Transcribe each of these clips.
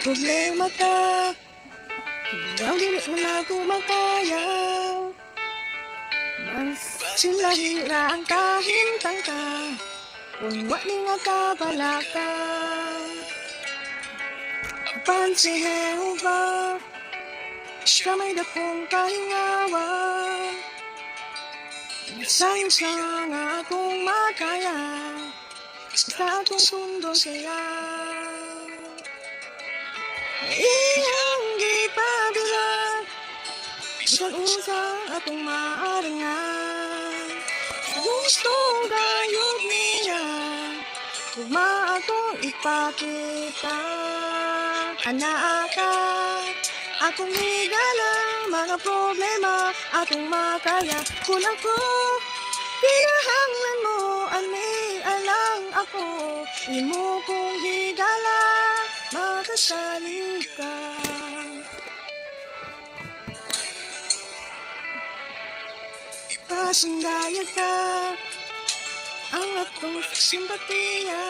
problema ka, ikaw dili mo na ko makaya. Silahira ang kahintang ka, kung wa ni nga kabalaka. Apan si Jehovah, siya may dakong kahingawa. Sayang siya nga akong makaya, basta akong sundon siya. Iyang gipabilang, bisan unsa akong maarangan. Gusto gayud niya, ugma akong ipakita. Ana ka, akong higala, mga problema akong makaya. Kung ako, pinahanglan mo, ani alang ako. Imo kong higala, makasalig ka. Ipasundaya ka, ang atong simpatiya.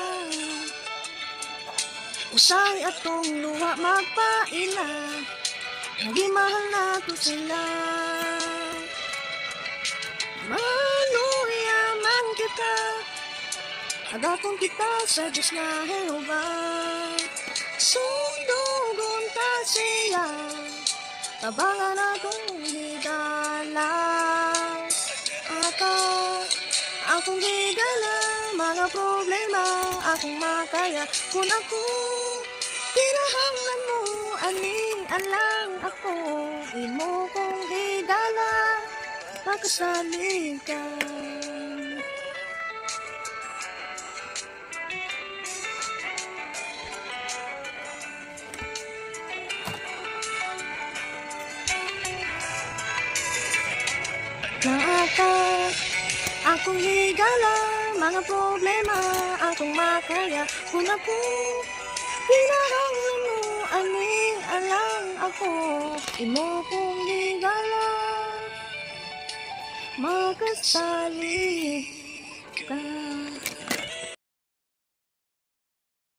Usay atong luha magpaila, hindi mahal na to sila. Maluya man kita, agapon kita sa Diyos na Jehovah. Sundugon ta siya, tabangan akong higala. Akong higala, mga problema akong makaya. Kung ako, pinahanglan mo, aning alang ako. Imo kong higala, makasalig ka. Akong higala, mga problema akong makaya. Kung ako, pinahanglan mo, aning alang ako. Imo kong higala, makasalig ka.